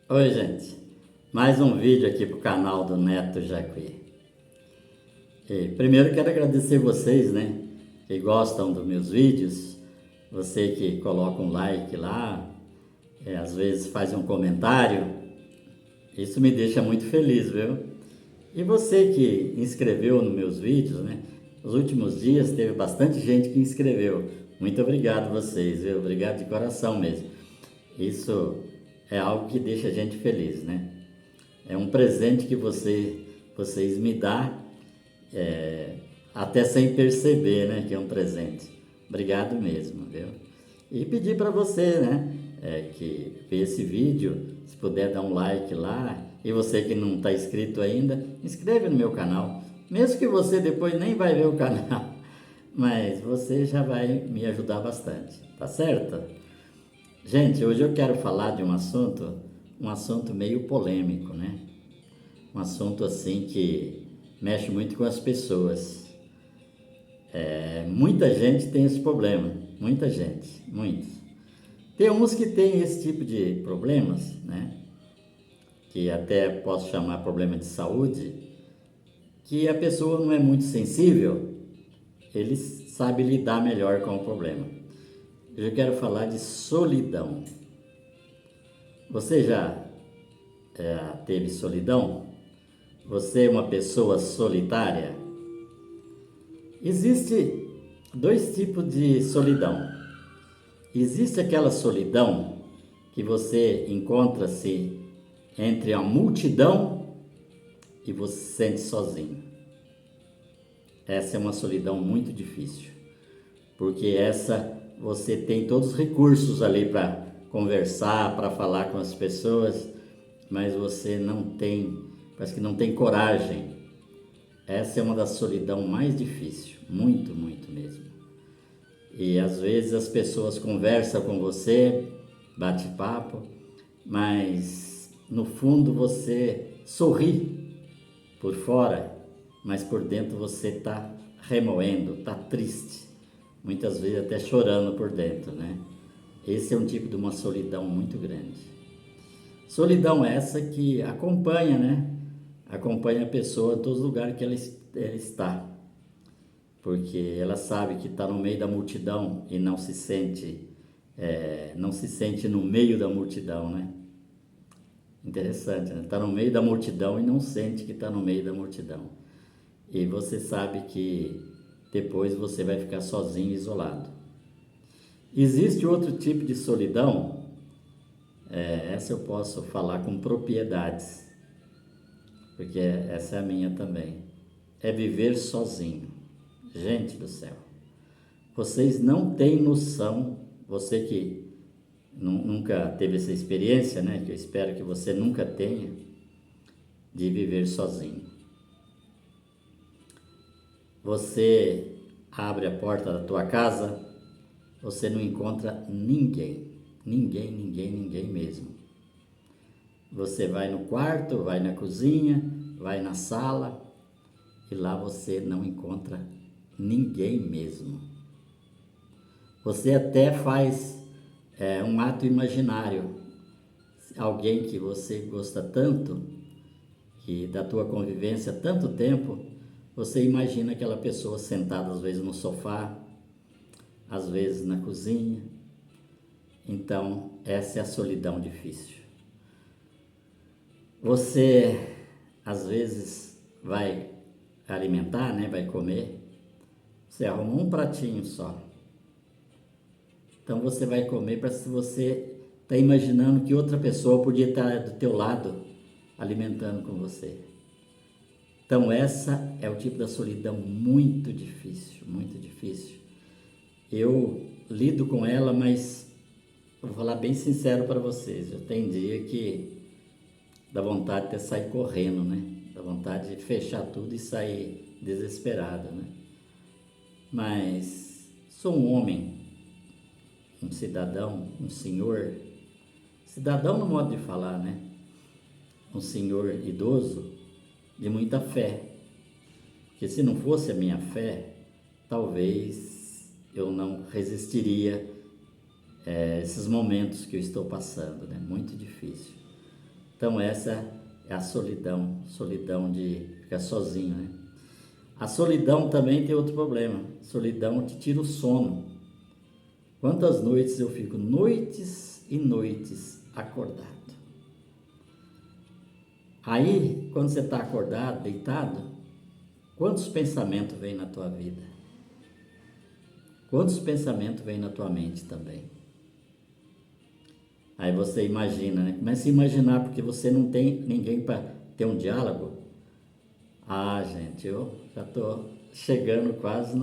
Oi, gente. Mais um vídeo aqui pro canal do Neto Jacuí. Primeiro quero agradecer vocês, né, que gostam dos meus vídeos. Você que coloca um like lá, às vezes faz um comentário. Isso me deixa muito feliz, viu? E você que inscreveu nos meus vídeos, né? Nos últimos dias teve bastante gente que inscreveu. Muito obrigado vocês, viu? Obrigado de coração mesmo. Isso é algo que deixa a gente feliz, né? É um presente que vocês me dão, até sem perceber, né, que é um presente. Obrigado mesmo, viu? E pedir para você, né, que vê esse vídeo, se puder dar um like lá, e você que não está inscrito ainda, inscreve no meu canal. Mesmo que você depois nem vai ver o canal, mas você já vai me ajudar bastante, tá certo? Gente, hoje eu quero falar de um assunto meio polêmico, né? Um assunto assim que mexe muito com as pessoas. Muita gente tem esse problema, muita gente, muitos. Tem uns que têm esse tipo de problemas, né? Que até posso chamar problema de saúde, que a pessoa não é muito sensível, ele sabe lidar melhor com o problema. Eu quero falar de solidão. Você já teve solidão? Você é uma pessoa solitária? Existe dois tipos de solidão. Existe aquela solidão que você encontra-se entre a multidão e você se sente sozinho. Essa é uma solidão muito difícil, porque essa você tem todos os recursos ali para conversar, para falar com as pessoas, mas você não tem, parece que não tem coragem. Essa é uma das solidão mais difíceis, muito, muito mesmo. E às vezes as pessoas conversam com você, bate papo, mas no fundo você sorri por fora, mas por dentro você está remoendo, está triste, muitas vezes até chorando por dentro, né? Esse é um tipo de uma solidão muito grande. Solidão essa que acompanha, né? Acompanha a pessoa em todos os lugares que ela está, porque ela sabe que está no meio da multidão e não se sente no meio da multidão, né? Interessante, né? Está no meio da multidão e não sente que está no meio da multidão. E você sabe que depois você vai ficar sozinho, isolado. Existe outro tipo de solidão, essa eu posso falar com propriedades, porque essa é a minha também. É viver sozinho. Gente do céu, vocês não têm noção, você que nunca teve essa experiência, né? Que eu espero que você nunca tenha, de viver sozinho. Você abre a porta da tua casa, você não encontra ninguém, ninguém mesmo. Você vai no quarto, vai na cozinha, vai na sala e lá você não encontra ninguém mesmo. Você até faz um ato imaginário. Alguém que você gosta tanto, que da tua convivência há tanto tempo, você imagina aquela pessoa sentada às vezes no sofá, às vezes na cozinha. Então, essa é a solidão difícil. Você, às vezes, vai alimentar, né? Vai comer, você arruma um pratinho só. Então, você vai comer para se você está imaginando que outra pessoa podia estar do teu lado, alimentando com você. Então, essa é o tipo da solidão muito difícil, muito difícil. Eu lido com ela, mas vou falar bem sincero para vocês, eu tenho dia que dá vontade de sair correndo, né? Dá vontade de fechar tudo e sair desesperado, né? Mas sou um homem, um cidadão, um senhor, cidadão no modo de falar, né? Um senhor idoso de muita fé, porque se não fosse a minha fé, talvez eu não resistiria esses momentos que eu estou passando, né? Muito difícil. Então essa é a solidão, solidão de ficar sozinho, né? A solidão também tem outro problema, solidão te tira o sono. Quantas noites eu fico, noites e noites acordado. Aí, quando você está acordado, deitado, quantos pensamentos vêm na tua vida? Quantos pensamentos vêm na tua mente também? Aí você imagina, né? Começa a imaginar, porque você não tem ninguém para ter um diálogo. Ah, gente, eu já estou chegando quase,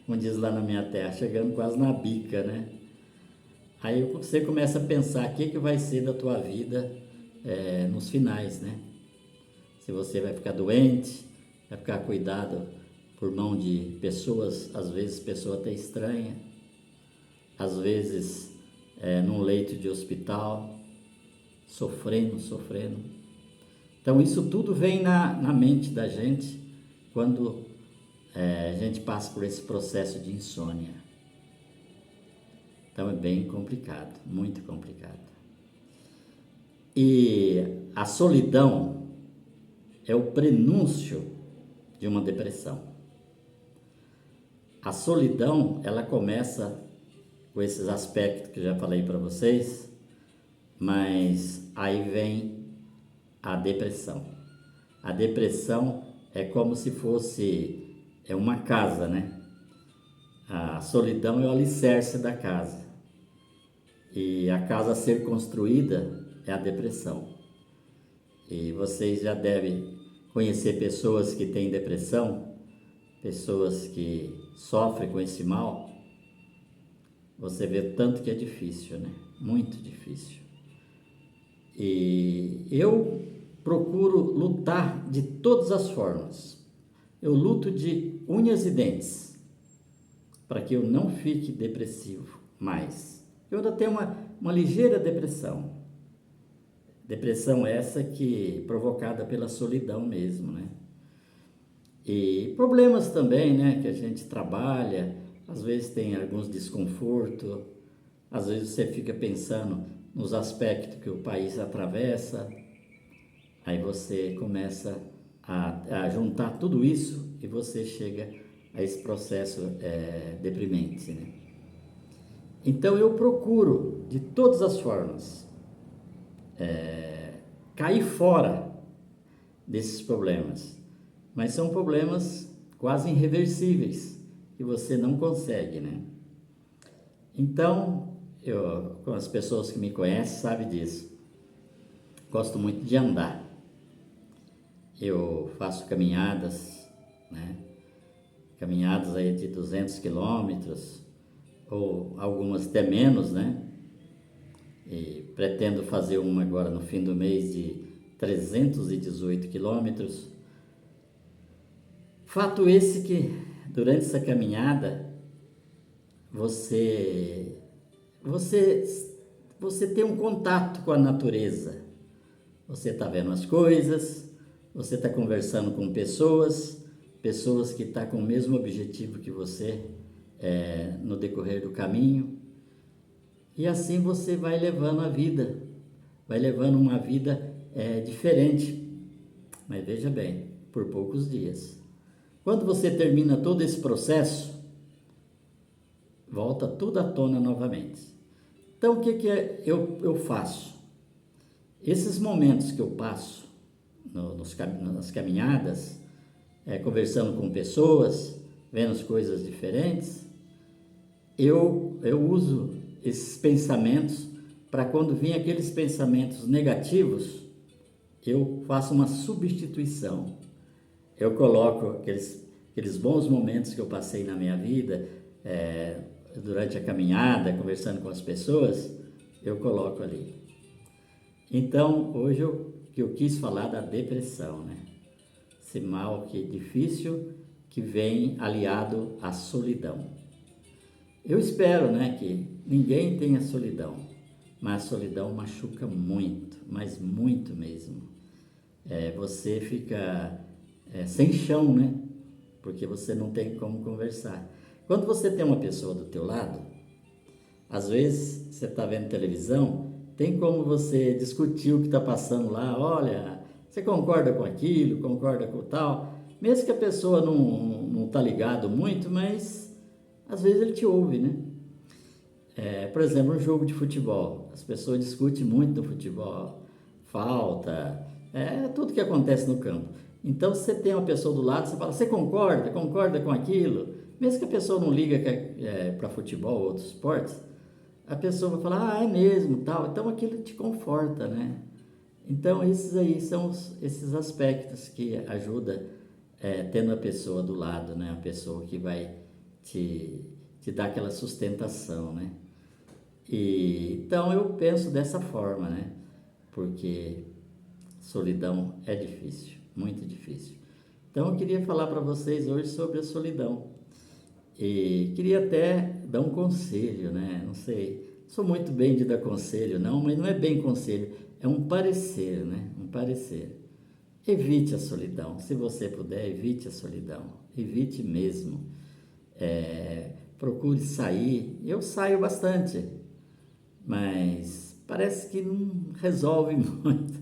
como diz lá na minha terra, chegando quase na bica, né? Aí você começa a pensar o que vai ser da tua vida nos finais, né? Se você vai ficar doente, vai ficar cuidado por mão de pessoas, às vezes pessoa até estranha, às vezes num leito de hospital, sofrendo. Então isso tudo vem na mente da gente quando a gente passa por esse processo de insônia. Então é bem complicado, muito complicado. E a solidão é o prenúncio de uma depressão. A solidão, ela começa com esses aspectos que eu já falei para vocês, mas aí vem a depressão. A depressão é como se fosse uma casa, né? A solidão é o alicerce da casa. E a casa a ser construída é a depressão. E vocês já devem conhecer pessoas que têm depressão, pessoas que sofrem com esse mal. Você vê tanto que é difícil, né? Muito difícil. E eu procuro lutar de todas as formas. Eu luto de unhas e dentes para que eu não fique depressivo mais. Eu ainda tenho uma ligeira depressão. Depressão essa que provocada pela solidão mesmo, né? E problemas também, né? Que a gente trabalha, às vezes tem alguns desconfortos, às vezes você fica pensando nos aspectos que o país atravessa, aí você começa a juntar tudo isso e você chega a esse processo deprimente, né? Então eu procuro de todas as formas cair fora desses problemas, mas são problemas quase irreversíveis que você não consegue, né? Então, com as pessoas que me conhecem sabem disso, gosto muito de andar. Eu faço caminhadas, né? Caminhadas aí de 200 quilômetros, ou algumas até menos, né? E pretendo fazer uma agora no fim do mês de 318 quilômetros. Fato esse que durante essa caminhada você tem um contato com a natureza. Você está vendo as coisas, você está conversando com pessoas que estão com o mesmo objetivo que você no decorrer do caminho. E assim você vai levando a vida, vai levando uma vida diferente. Mas veja bem, por poucos dias. Quando você termina todo esse processo, volta tudo à tona novamente. Então, o que eu faço? Esses momentos que eu passo nas caminhadas, conversando com pessoas, vendo as coisas diferentes, eu uso esses pensamentos para quando vêm aqueles pensamentos negativos, eu faço uma substituição. Eu coloco aqueles bons momentos que eu passei na minha vida, durante a caminhada, conversando com as pessoas, eu coloco ali. Então, hoje eu quis falar da depressão, né? Esse mal que é difícil, que vem aliado à solidão. Eu espero, né, que ninguém tenha solidão, mas a solidão machuca muito, mas muito mesmo. Você fica sem chão, né? Porque você não tem como conversar. Quando você tem uma pessoa do teu lado, às vezes você está vendo televisão, tem como você discutir o que está passando lá, olha, você concorda com aquilo, concorda com tal, mesmo que a pessoa não tá ligado muito, mas às vezes ele te ouve, né? Por exemplo, um jogo de futebol, as pessoas discutem muito no futebol, falta, tudo que acontece no campo. Então, se você tem uma pessoa do lado, você fala, você concorda? Concorda com aquilo? Mesmo que a pessoa não liga para futebol ou outros esportes, a pessoa vai falar, é mesmo, tal. Então, aquilo te conforta, né? Então, esses aí são esses aspectos que ajudam, tendo a pessoa do lado, né? A pessoa que vai te dar aquela sustentação, né? Então, eu penso dessa forma, né? Porque solidão é difícil, muito difícil. Então, eu queria falar para vocês hoje sobre a solidão. E queria até dar um conselho, né? Não sei, sou muito bem de dar conselho, não, mas não é bem conselho, é um parecer, né? Um parecer. Evite a solidão, se você puder, evite a solidão, evite mesmo. Procure sair, eu saio bastante, mas parece que não resolve muito.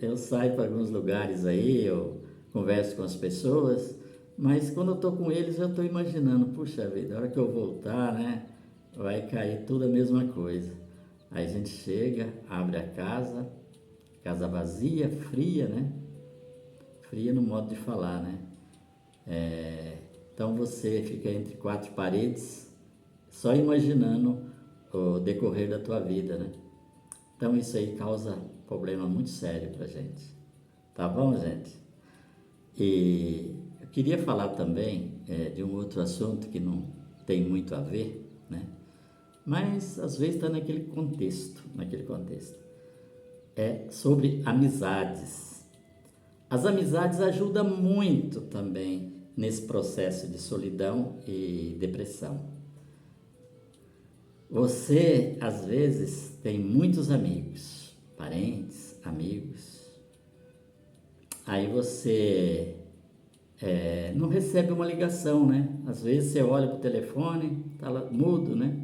Eu saio para alguns lugares aí, eu converso com as pessoas, mas quando eu estou com eles eu estou imaginando, puxa vida, a hora que eu voltar, né, vai cair tudo a mesma coisa. Aí a gente chega, abre a casa, casa vazia, fria, né? Fria no modo de falar, né? Então você fica entre quatro paredes, só imaginando o decorrer da tua vida, né? Então isso aí causa problema muito sério pra gente. Tá bom, gente? E eu queria falar também de um outro assunto que não tem muito a ver, né? Mas às vezes está naquele contexto, É sobre amizades. As amizades ajudam muito também nesse processo de solidão e depressão. Você, às vezes, tem muitos amigos, parentes, amigos. Aí você não recebe uma ligação, né? Às vezes você olha para o telefone, tá lá, mudo, né?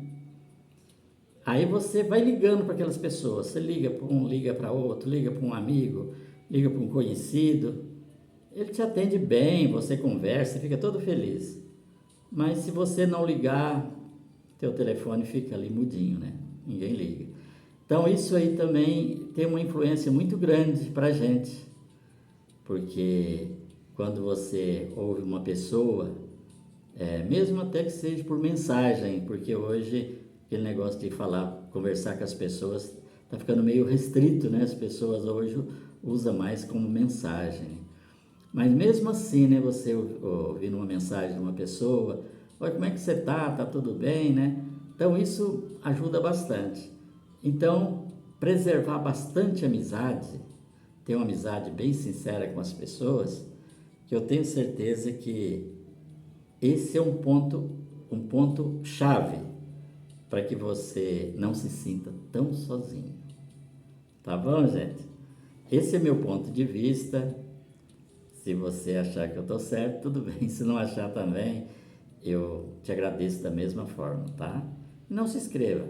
Aí você vai ligando para aquelas pessoas. Você liga para um, liga para outro, liga para um amigo, liga para um conhecido. Ele te atende bem, você conversa, fica todo feliz. Mas se você não ligar, teu telefone fica ali mudinho, né? Ninguém liga. Então isso aí também tem uma influência muito grande para a gente, porque quando você ouve uma pessoa, mesmo até que seja por mensagem, porque hoje aquele negócio de falar, conversar com as pessoas, está ficando meio restrito, né? As pessoas hoje usam mais como mensagem. Mas mesmo assim, né, você ouvindo uma mensagem de uma pessoa, olha, como é que você tá? Tá tudo bem, né? Então isso ajuda bastante. Então, preservar bastante amizade, ter uma amizade bem sincera com as pessoas, que eu tenho certeza que esse é um ponto chave para que você não se sinta tão sozinho. Tá bom, gente? Esse é meu ponto de vista. Se você achar que eu estou certo, tudo bem. Se não achar também, eu te agradeço da mesma forma, tá? Não se inscreva.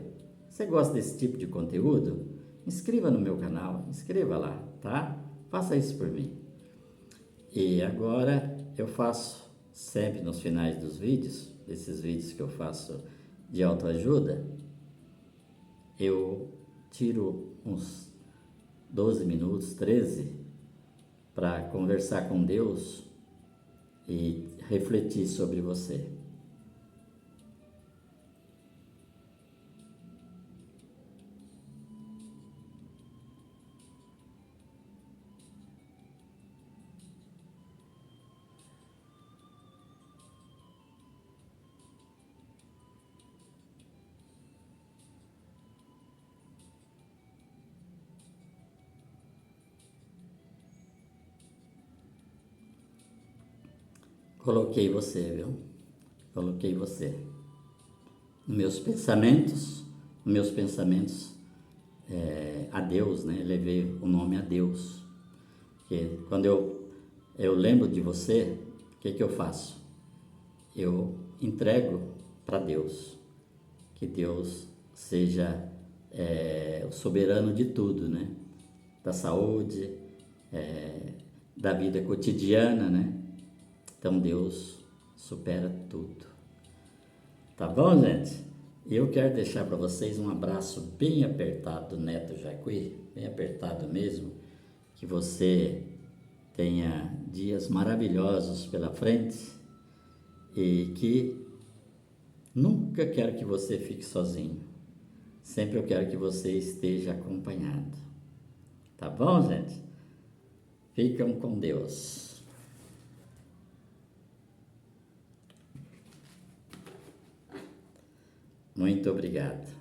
Você gosta desse tipo de conteúdo? Inscreva no meu canal, inscreva lá, tá? Faça isso por mim. E agora eu faço sempre nos finais dos vídeos, desses vídeos que eu faço de autoajuda, eu tiro uns 12 minutos, 13, para conversar com Deus e refletir sobre você. Coloquei você, viu? Coloquei você. Nos meus pensamentos, a Deus, né? Levei o nome a Deus. Porque quando eu lembro de você, o que eu faço? Eu entrego para Deus. Que Deus seja o soberano de tudo, né? Da saúde, da vida cotidiana, né? Então Deus supera tudo. Tá bom, gente? Eu quero deixar para vocês um abraço bem apertado do Neto Jacuí, bem apertado mesmo, que você tenha dias maravilhosos pela frente e que nunca quero que você fique sozinho. Sempre eu quero que você esteja acompanhado. Tá bom, gente? Ficam com Deus. Muito obrigado.